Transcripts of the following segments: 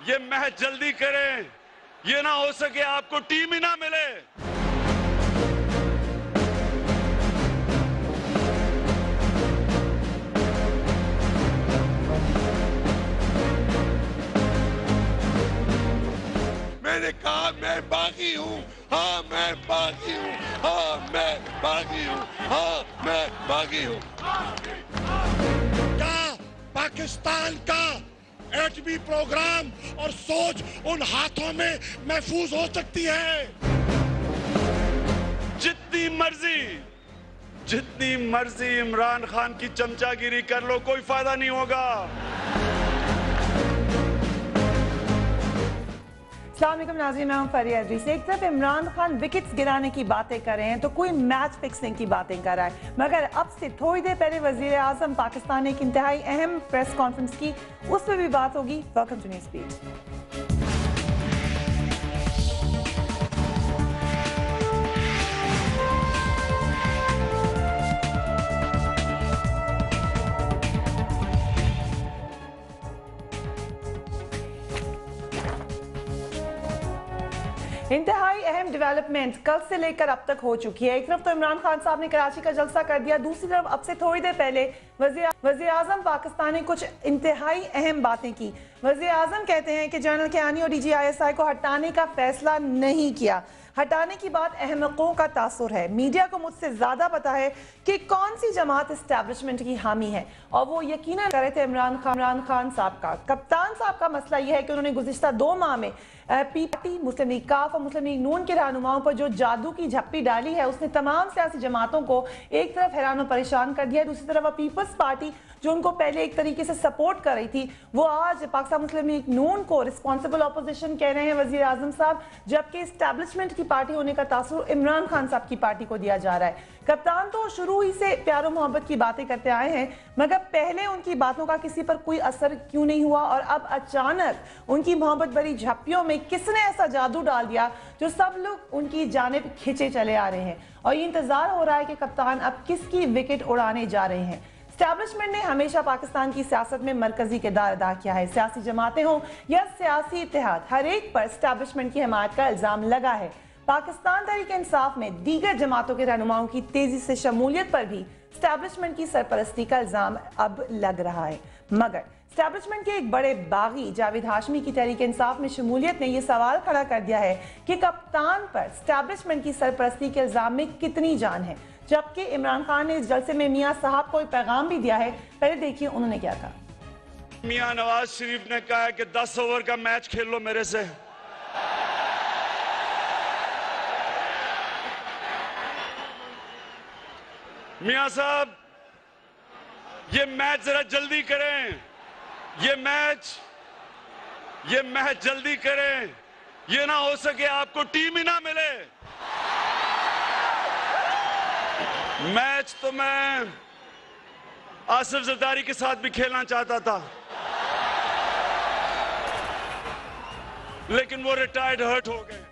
ये मैच जल्दी करें, ये ना हो सके आपको टीम ही ना मिले। मैंने कहा मैं बागी हूँ, हाँ मैं बागी हूँ, हाँ मैं बागी हूँ, हाँ मैं बागी हूँ। क्या पाकिस्तान का एटमी प्रोग्राम और सोच उन हाथों में महफूज हो सकती है? जितनी मर्जी इमरान खान की चमचागिरी कर लो, कोई फायदा नहीं होगा। अस्सलाम वालेकुम नाज़रीन, मैं हूं फरिया इदरीस। एक तरफ इमरान खान विकेट्स गिराने की बातें कर रहे हैं तो कोई मैच फिक्सिंग की बातें कर रहा है, मगर अब से थोड़ी देर पहले वज़ीर आज़म पाकिस्तान ने एक इंतहाई अहम प्रेस कॉन्फ्रेंस की, उस पर भी बात होगी। Welcome to news speed. इंतहाई अहम डेवलपमेंट कल से लेकर अब तक हो चुकी है। एक तरफ तो इमरान खान साहब ने कराची का जलसा कर दिया, दूसरी तरफ अब से थोड़ी देर पहले वज़ीर आज़म पाकिस्तान ने कुछ इंतहाई अहम बातें की। वज़ीर आज़म कहते हैं कि जनरल कियानी और DGISI को हटाने का फैसला नहीं किया, हटाने की बात अहमकों का तासुर है। मीडिया को मुझसे ज्यादा पता है कि कौन सी जमात एस्टैब्लिशमेंट की हामी है, और वो यकीनन कर रहे थे इमरान खान साहब का। कप्तान साहब का मसला यह है कि उन्होंने गुज़िश्ता 2 माह में पीपी, मुस्लिम लीग काफ और मुस्लिम लीग नून के रहनुमाओं पर जो जादू की झप्पी डाली है, उसने तमाम सियासी जमातों को एक तरफ हैरान और परेशान कर दिया है, दूसरी तरफ पीपल्स पार्टी जो उनको पहले एक तरीके से सपोर्ट कर रही थी, वो आज पाकिस्तान मुस्लिम लीग नून को रिस्पॉन्सिबल ऑपोजिशन कह रहे हैं वज़ीर आज़म साहब, जबकि एस्टैब्लिशमेंट की पार्टी होने का तासुर इमरान खान साहब की पार्टी को दिया जा रहा है। कप्तान तो शुरू ही से प्यार मोहब्बत की बातें करते आए हैं, मगर पहले उनकी बातों का किसी पर कोई असर क्यों नहीं हुआ, और अब अचानक उनकी मोहब्बत भरी झप्पियों में किसने ऐसा जादू डाल दिया जो सब लोग उनकी जानिब खिंचे चले आ रहे हैं, और ये इंतजार हो रहा है कि कप्तान अब किसकी विकेट उड़ाने जा रहे हैं। एस्टैब्लिशमेंट ने हमेशा पाकिस्तान की सियासत में मरकजी किरदार अदा किया है। सियासी जमातें हों या सियासी इत्तेहाद, हर एक पर एस्टैब्लिशमेंट की हिमायत का इल्जाम लगा है। पाकिस्तान तहरीक इंसाफ में दीगर जमातों के रहनुमाओं की तेजी से शमूलियत पर भी एस्टैब्लिशमेंट की सरपरस्ती का इल्जाम अब लग रहा है, मगर एस्टैब्लिशमेंट के एक बड़े बागी जावेद हाशमी की तहरीक इंसाफ में शमूलियत ने यह सवाल खड़ा कर दिया है कि कप्तान पर एस्टैब्लिशमेंट की सरपरस्ती के इल्जाम में कितनी जान है, जबकि इमरान खान ने इस जलसे में मियां साहब को एक पैगाम भी दिया है। पहले देखिए उन्होंने क्या कहा। मियां नवाज शरीफ ने कहा है कि 10 ओवर का मैच खेल लो मेरे से। मियां साहब, ये मैच जरा जल्दी करें, ये मैच जल्दी करें, ये ना हो सके आपको टीम ही ना मिले। मैच तो मैं आसिफ जरदारी के साथ भी खेलना चाहता था, लेकिन वो रिटायर्ड हर्ट हो गए।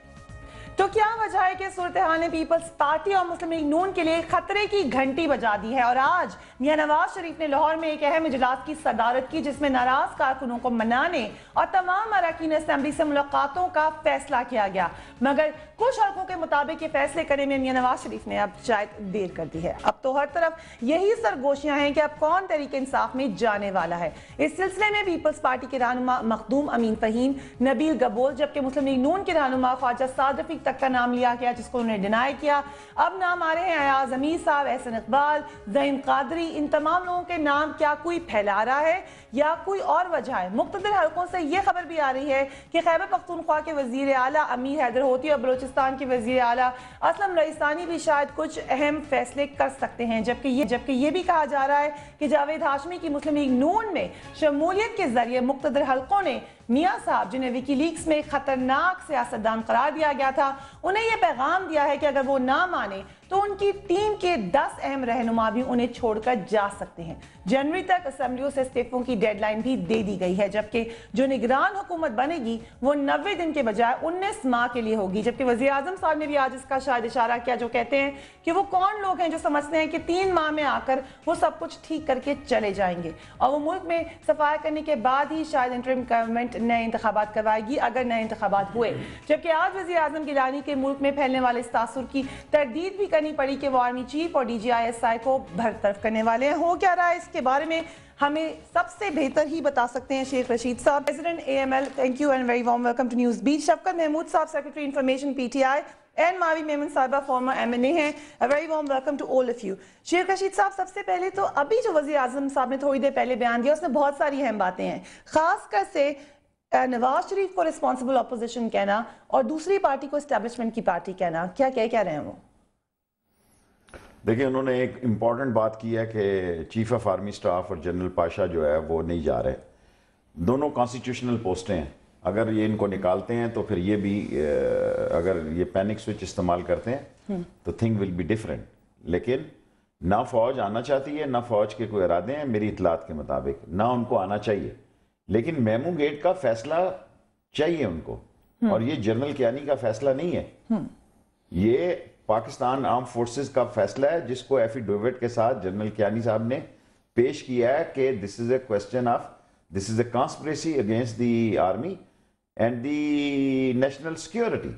तो क्या वजह है कि सूरत हाल ने पीपल्स पार्टी और मुस्लिम लीग नून के लिए खतरे की घंटी बजा दी है, और आज मियां नवाज शरीफ ने लाहौर में एक अहम इजलास की सदारत की, जिसमें नाराज कारकुनों को मनाने और तमाम अरकान असेंबली से मुलाकातों का फैसला किया गया, मगर कुछ हल्कों के मुताबिक ये फैसले करने में मियां नवाज शरीफ ने अब शायद देर कर दी है। अब तो हर तरफ यही सरगोशियां हैं कि अब कौन तहरीक इंसाफ में जाने वाला है। इस सिलसिले में पीपल्स पार्टी के रहनुमा मखदूम अमीन फहीम, नबील गबोल, जबकि मुस्लिम लीग नून के रहनुमा ख्वाजा साद रफीक तक का नाम लिया गया, जिसको उन्होंने डिनाई किया। अब नाम आ रहे हैं अयाज अमीर साहब, एहसन इकबाल, ज़हीन कादरी। इन तमाम लोगों के नाम क्या कोई फैला रहा है या कोई और वजह है? मुख्तलिफ हलकों से यह खबर भी आ रही है कि खैबर पख्तूनख्वा के वजीर आला अमीर हैदर होती और बलोचिस्तान के वजीर आला असलम रईसानी भी शायद कुछ अहम फैसले कर सकते हैं, जबकि ये भी कहा जा रहा है कि जावेद हाशमी की मुस्लिम लीग नून में शमूलियत के जरिए मुख्तलिफ हलकों ने मियां साहब, जिन्हें विकीलीक्स में खतरनाक सियासतदान करार दिया गया था, उन्हें यह पैगाम दिया है कि अगर वो ना माने तो उनकी टीम के 10 अहम रहनुमा भी उन्हें छोड़कर जा सकते हैं। जनवरी तक असेंबलियों से इस्तीफों की डेडलाइन भी दे दी गई है, जबकि जो निगरान हुकूमत बनेगी वो 90 दिन के बजाय 19 माह के लिए होगी। जबकि वज़ीर आज़म साहब ने भी आज इसका शायद इशारा किया, जो कहते हैं कि वो कौन लोग हैं जो समझते हैं कि 3 माह में आकर वो सब कुछ ठीक करके चले जाएंगे और वो मुल्क में सफाया करने के बाद ही शायद इंटरिम गवर्नमेंट नए इंतखाबात करवाएगी, अगर नए इंतखाबात हुए। जबकि आज वज़ीर आज़म गिलानी के मुल्क में फैलने वाले इस तासुर की तरदीद भी करनी पड़ी कि वो आर्मी चीफ और DGISI को बरतरफ करने वाले हैं। हो क्या रहा है इसके बारे में हमें सबसे बेहतर ही बता सकते हैं शेख रशीद साहब, president AML। Thank you and very warm welcome to news beat. Shafqat Mahmood साहब, secretary information PTI, and Marvi Memon साहिबा, फॉर्मर MNA हैं। A very warm welcome to all of you. Sheikh Rashid साहब, सबसे पहले तो अभी जो वज़ीर आज़म साहब ने थोड़ी देर पहले बयान दिया उसमें बहुत सारी अहम बातें हैं, खासकर से नवाज शरीफ को रिस्पॉन्सिबल अपोजिशन कहना और दूसरी पार्टी को एस्टेब्लिशमेंट की पार्टी कहना, क्या कह रहे हैं वो? देखिए, उन्होंने एक इम्पॉर्टेंट बात की है कि चीफ ऑफ आर्मी स्टाफ और जनरल पाशा जो है वो नहीं जा रहे। दोनों कॉन्स्टिट्यूशनल पोस्टें हैं, अगर ये इनको निकालते हैं तो फिर ये भी अगर ये पैनिक स्विच इस्तेमाल करते हैं तो थिंग विल बी डिफरेंट। लेकिन ना फौज आना चाहती है, ना फौज के कोई इरादे हैं मेरी इतलात के मुताबिक, ना उनको आना चाहिए। लेकिन मेमू गेट का फैसला चाहिए उनको, और ये जनरल कियानी का फैसला नहीं है, ये पाकिस्तान आर्म फोर्सेस का फैसला है, जिसको एफिडेविट के साथ जनरल कियानी साहब ने पेश किया है कि this is a conspiracy against the army and the national security,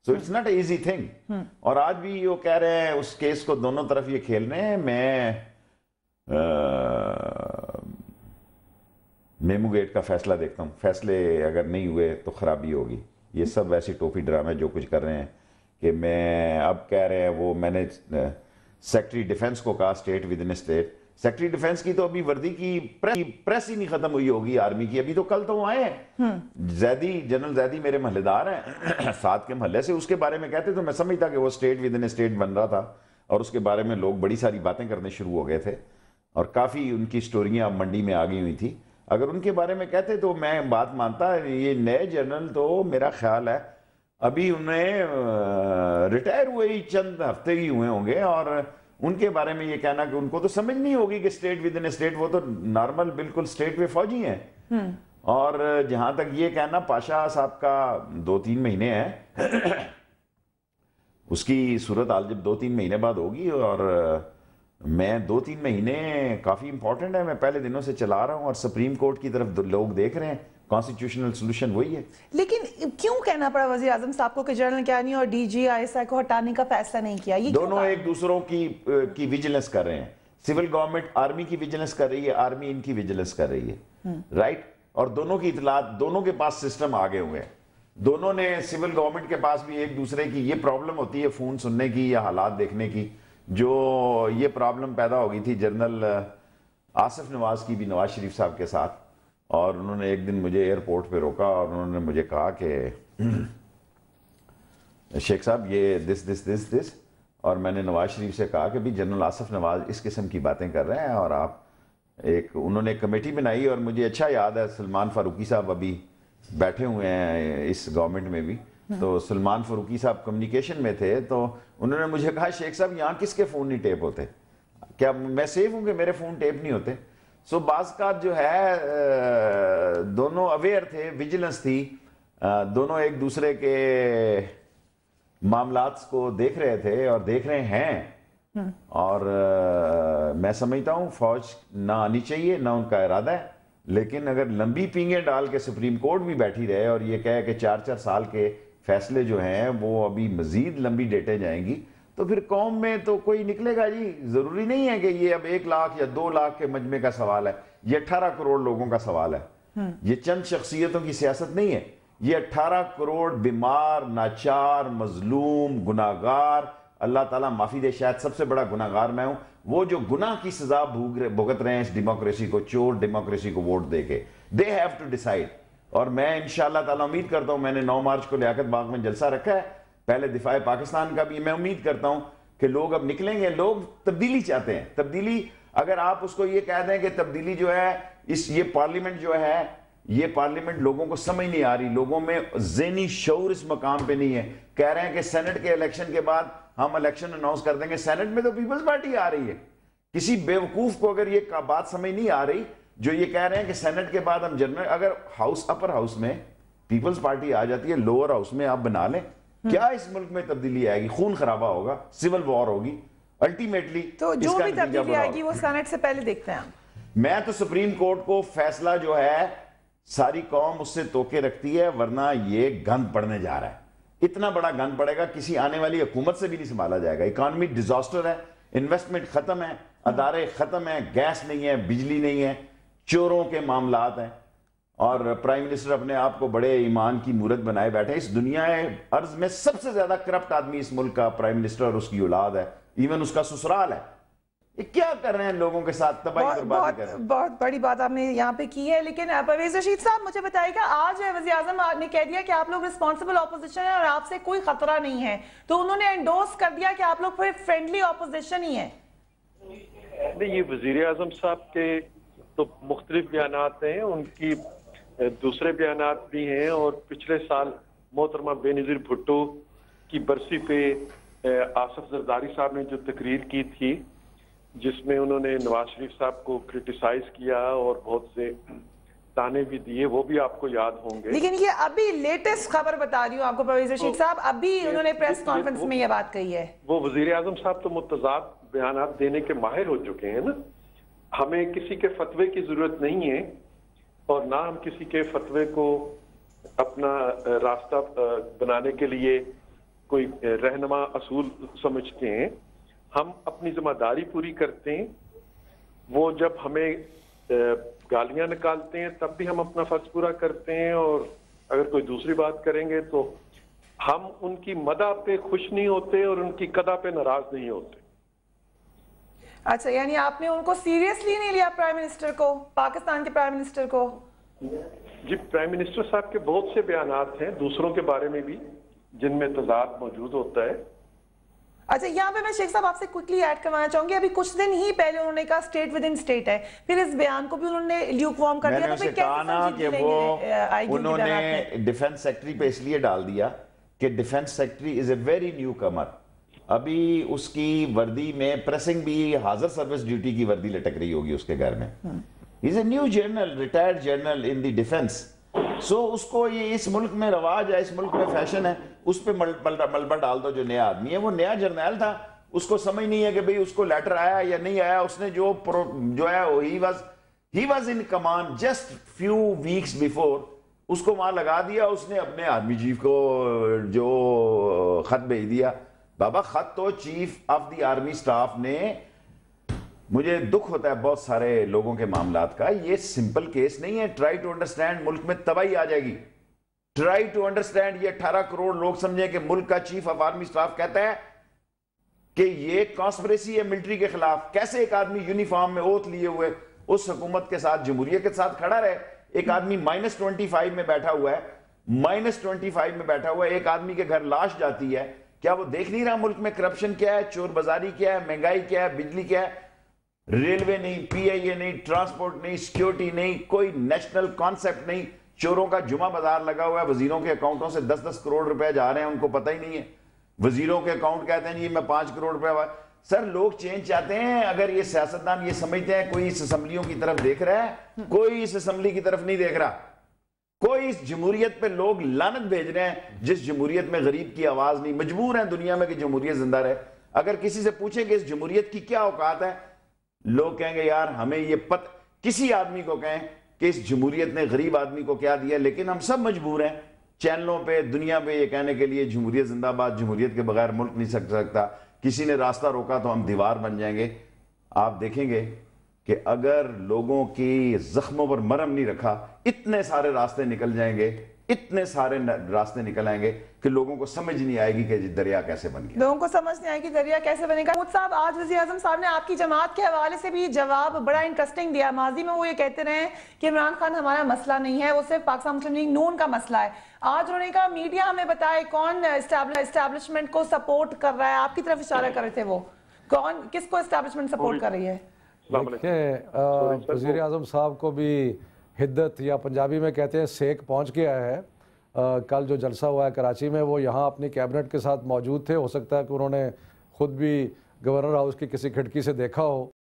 so it's not a easy thing. और आज भी वो कह रहे हैं उस केस को दोनों तरफ ये खेल रहे हैं। मैं मेमू गेट का फैसला देखता हूँ, फैसले अगर नहीं हुए तो खराबी होगी। ये सब वैसे टोपी ड्रामे जो कुछ कर रहे हैं कि मैं अब कह रहे हैं वो, मैंने सेक्रेटरी डिफेंस को कहा state with in state, secretary defence की तो अभी वर्दी की प्रेस ही नहीं खत्म हुई होगी आर्मी की, अभी तो कल तो वो आए हैं जैदी, जनरल जैदी मेरे महल्लेदार हैं साथ के महल्ले से, उसके बारे में कहते तो मैं समझता कि वो स्टेट विद इन स्टेट बन रहा था और उसके बारे में लोग बड़ी सारी बातें करने शुरू हो गए थे और काफ़ी उनकी स्टोरियाँ मंडी में आ गई हुई थी। अगर उनके बारे में कहते तो मैं बात मानता। ये नए जनरल तो मेरा ख्याल है अभी उन्हें रिटायर हुए ही चंद हफ्ते ही हुए होंगे, और उनके बारे में ये कहना कि उनको तो समझ नहीं होगी कि स्टेट विद इन स्टेट, वो तो नॉर्मल बिल्कुल स्टेट में फौजी हैं। और जहां तक ये कहना पाशा साहब का 2-3 महीने है उसकी सूरत हाल जब 2-3 महीने बाद होगी, और मैं 2-3 महीने काफी इंपॉर्टेंट है, मैं पहले दिनों से चला रहा हूं और सुप्रीम कोर्ट की तरफ लोग देख रहे हैं, कॉन्स्टिट्यूशनल सोल्यूशन वही है। लेकिन क्यों कहना पड़ा वज़ीर आज़म साहब को कि जनरल कियानी और DGISI को हटाने का फैसला नहीं किया? ये दोनों एक दूसरों की विजिलेंस कर रहे हैं। सिविल गवर्नमेंट आर्मी की विजिलेंस कर रही है, आर्मी इनकी विजिलेंस कर रही है, राइट। और दोनों की इतलात, दोनों के पास सिस्टम आगे हुए हैं, दोनों ने सिविल गवर्नमेंट के पास भी एक दूसरे की, ये प्रॉब्लम होती है फोन सुनने की या हालात देखने की, जो ये प्रॉब्लम पैदा हो गई थी जनरल आसिफ नवाज की भी नवाज शरीफ साहब के साथ। और उन्होंने एक दिन मुझे एयरपोर्ट पे रोका और उन्होंने मुझे कहा कि शेख साहब ये दिस, और मैंने नवाज शरीफ से कहा कि भी जनरल आसिफ नवाज इस किस्म की बातें कर रहे हैं और आप उन्होंने एक कमेटी बनाई, और मुझे अच्छा याद है सलमान फारूकी साहब अभी बैठे हुए हैं इस गवर्नमेंट में भी, तो सलमान फारूकी साहब कम्युनिकेशन में थे, तो उन्होंने मुझे कहा शेख साहब यहाँ किसके फ़ोन नहीं टेप होते, क्या मैं सेफ हूँ कि मेरे फ़ोन टेप नहीं होते? सो बाज़ का जो है दोनों अवेयर थे, विजिलेंस थी, दोनों एक दूसरे के मामलात को देख रहे थे और देख रहे हैं। और मैं समझता हूँ फौज ना आनी चाहिए, ना उनका इरादा है, लेकिन अगर लंबी पींगे डाल के सुप्रीम कोर्ट भी बैठी रहे और ये कहे कि 4-4 साल के फैसले जो हैं वो अभी मजीद लंबी डेटे जाएंगी, तो फिर कौम में तो कोई निकलेगा जी। जरूरी नहीं है कि ये अब 1 लाख या 2 लाख के मजमे का सवाल है, ये 18 करोड़ लोगों का सवाल है। ये चंद शख्सियतों की सियासत नहीं है, ये 18 करोड़ बीमार, नाचार, मजलूम, गुनाहगार, अल्लाह ताला माफी दे, शायद सबसे बड़ा गुनाहगार मैं हूं, वो जो गुनाह की सजा भुगत रहे हैं इस डेमोक्रेसी को, चोर डेमोक्रेसी को वोट देके, दे हैव टू डिसाइड। और मैं इंशाअल्लाह ताला उम्मीद करता हूं, मैंने 9 मार्च को लियाकत बाग में जलसा रखा है, पहले दिफाए पाकिस्तान का भी, मैं उम्मीद करता हूं कि लोग अब निकलेंगे, लोग तब्दीली चाहते हैं। तब्दीली, अगर आप उसको ये कह दें कि तब्दीली जो है ये पार्लियामेंट जो है ये पार्लियामेंट लोगों को समझ नहीं आ रही, लोगों में ज़हनी शऊर इस मकाम पे नहीं है। कह रहे हैं कि सेनेट के इलेक्शन के बाद हम इलेक्शन अनाउंस कर देंगे। सेनेट में तो पीपल्स पार्टी आ रही है। किसी बेवकूफ को अगर ये बात समझ नहीं आ रही जो ये कह रहे हैं कि सेनेट के बाद हम जनरल, अगर हाउस अपर हाउस में पीपल्स पार्टी आ जाती है, लोअर हाउस में आप बना लें, क्या इस मुल्क में तब्दीली आएगी? खून खराबा होगा, सिविल वॉर होगी अल्टीमेटली। तो जो भी तब्दीली आएगी वो सेनेट से पहले देखते हैं। मैं तो सुप्रीम कोर्ट को फैसला जो है सारी कौम उससे तोके रखती है, वरना ये गंद पड़ने जा रहा है। इतना बड़ा गंद पड़ेगा किसी आने वाली हुकूमत से भी नहीं संभाला जाएगा। इकॉनमी डिजास्टर है, इन्वेस्टमेंट खत्म है, अदारे खत्म है, गैस नहीं है, बिजली नहीं है, चोरों के मामलात हैं, और प्राइम मिनिस्टर अपने आप को बड़े ईमान की मूरत बनाए बैठे। इस दुनिया अर्ज में सबसे ज्यादा करप्ट आदमी इस मुल्क का प्राइम मिनिस्टर और उसकी औलाद है, इवन उसका ससुराल है। ये क्या कर रहे हैं लोगों के साथ? तबाही बर्बादी कर रहे हैं। बहुत बड़ी बात आपने यहाँ पे की है। लेकिन परवेज रशीद साहब, मुझे बताइएगा, आज वज़ीर आज़म ने कह दिया कि आप लोग रिस्पॉन्सिबल ऑपोजिशन है और आपसे कोई खतरा नहीं है, तो उन्होंने एंडोर्स कर दिया कि आप लोग फिर फ्रेंडली ऑपोजिशन ही है। नहीं, ये वज़ीर आज़म साहब के तो मुख्तलिफ बयानात हैं, उनकी दूसरे बयानात भी हैं। और पिछले साल मोहतरमा बेनज़ीर भुट्टो की बरसी पे आसिफ जरदारी साहब ने जो तकरीर की थी जिसमें उन्होंने नवाज शरीफ साहब को क्रिटिसाइज किया और बहुत से ताने भी दिए, वो भी आपको याद होंगे। लेकिन ये अभी लेटेस्ट खबर बता रही हूँ आपको परवेज रशीद साहब, अभी उन्होंने प्रेस कॉन्फ्रेंस में ये बात कही है। वो वज़ीर आज़म साहब तो मुतज़ाद बयानात देने के माहिर हो चुके हैं ना। हमें किसी के फतवे की जरूरत नहीं है और ना हम किसी के फतवे को अपना रास्ता बनाने के लिए कोई रहनुमा असूल समझते हैं। हम अपनी जिम्मेदारी पूरी करते हैं। वो जब हमें गालियां निकालते हैं तब भी हम अपना फर्ज पूरा करते हैं, और अगर कोई दूसरी बात करेंगे तो हम उनकी मदा पे खुश नहीं होते और उनकी कदा पे नाराज नहीं होते। अच्छा, यानी आपने उनको सीरियसली नहीं लिया, प्राइम मिनिस्टर को, पाकिस्तान के प्राइम मिनिस्टर को? जी, प्राइम मिनिस्टर साहब के बहुत से बयानात हैं दूसरों के बारे में भी जिनमें तजाद मौजूद होता है। अच्छा, यहाँ पे मैं शेख साहब आपसे क्विकली ऐड करवाना चाहूंगी, अभी कुछ दिन ही पहले उन्होंने कहा स्टेट विद इन स्टेट है, फिर इस बयान को भी उन्होंने ल्यूकवार्म कर दिया। तो फिर कैसे उन्होंने डिफेंस सेक्रेटरी पे इसलिए डाल दिया कि defence secretary is a very newcomer. अभी उसकी वर्दी में प्रेसिंग भी हाजिर सर्विस ड्यूटी की वर्दी लटक रही होगी उसके घर में। Is a new general, retired general in the defence. So उसको ये इस मुल्क में रवाज है, इस मुल्क में फैशन है, उस पर मलबा डाल दो। जो नया आदमी है वो नया जर्नैल था, उसको समझ नहीं है कि भाई उसको लेटर आया या नहीं आया। उसने जो है he was in command just few weeks before, उसको वहां लगा दिया। उसने अपने आर्मी चीफ को जो खत भेज दिया। बाबा, खत तो chief of the army staff ने, मुझे दुख होता है बहुत सारे लोगों के मामलात का, ये सिंपल केस नहीं है। ट्राई टू अंडरस्टैंड, मुल्क में तबाही आ जाएगी। ट्राई टू अंडरस्टैंड, ये 18 करोड़ लोग समझे कि मुल्क का चीफ ऑफ आर्मी स्टाफ कहता है कि ये कॉन्स्पिरेसी है मिलिट्री के खिलाफ। कैसे एक आदमी यूनिफॉर्म में ओथ लिए हुए उस हुकूमत के साथ, जमहूरियत के साथ खड़ा रहे? एक आदमी -25 में बैठा हुआ है, -25 में बैठा हुआ है, एक आदमी के घर लाश जाती है। क्या वो देख नहीं रहा मुल्क में करप्शन क्या है, चोर बाजारी क्या है, महंगाई क्या है, बिजली क्या है? रेलवे नहीं, पीआईए नहीं, ट्रांसपोर्ट नहीं, सिक्योरिटी नहीं, कोई नेशनल कॉन्सेप्ट नहीं। चोरों का जुमा बाजार लगा हुआ है। वजीरों के अकाउंटों से 10-10 करोड़ रुपए जा रहे हैं, उनको पता ही नहीं है। वजीरों के अकाउंट कहते हैं जी मैं 5 करोड़ रुपए। सर, लोग चेंज चाहते हैं। अगर ये सियासतदान ये समझते हैं कोई इस असम्बलियों की तरफ देख रहा है, कोई इस असम्बली की तरफ नहीं देख रहा। कोई इस जमहूरियत पे लोग लानत भेज रहे हैं जिस जमहूरियत में गरीब की आवाज नहीं। मजबूर है दुनिया में कि जमहूरियत जिंदा रहे। अगर किसी से पूछेंगे इस जमहूरियत की क्या औकात है, लोग कहेंगे यार हमें ये किसी आदमी को कहें कि इस जमहूरियत ने गरीब आदमी को क्या दिया। लेकिन हम सब मजबूर हैं चैनलों पे, दुनिया पे ये कहने के लिए जमहूरियत जिंदाबाद, जमहूरियत के बगैर मुल्क नहीं सकता। किसी ने रास्ता रोका तो हम दीवार बन जाएंगे। आप देखेंगे कि अगर लोगों की जख्मों पर मरहम नहीं रखा, इतने सारे रास्ते निकल जाएंगे, इतने सारे रास्ते निकल आएंगे कि लोगों को समझ नहीं आएगी कि दरिया कैसे बन गया। लोगों को समझ नहीं आएगी दरिया कैसे बनेगा। महमूद साहब, आज वज़ीर आज़म साहब ने आपकी जमात के हवाले से भी जवाब बड़ा इंटरेस्टिंग दिया। माजी में वो ये कहते रहे कि इमरान खान हमारा मसला नहीं है, वो सिर्फ पाकिस्तान मुस्लिम लीग नून का मसला है। आज उन्होंने कहा मीडिया हमें बताए कौन एस्टैब्लिशमेंट को सपोर्ट कर रहा है। आपकी तरफ इशारा कर रहे थे, वो कौन, किसको एस्टैब्लिशमेंट सपोर्ट कर रही है? वज़ीर आज़म साहब को भी हिद्दत या पंजाबी में कहते हैं सेक पहुंच गया है। कल जो जलसा हुआ है कराची में वो यहाँ अपनी कैबिनेट के साथ मौजूद थे। हो सकता है कि उन्होंने खुद भी गवर्नर हाउस की किसी खिड़की से देखा हो।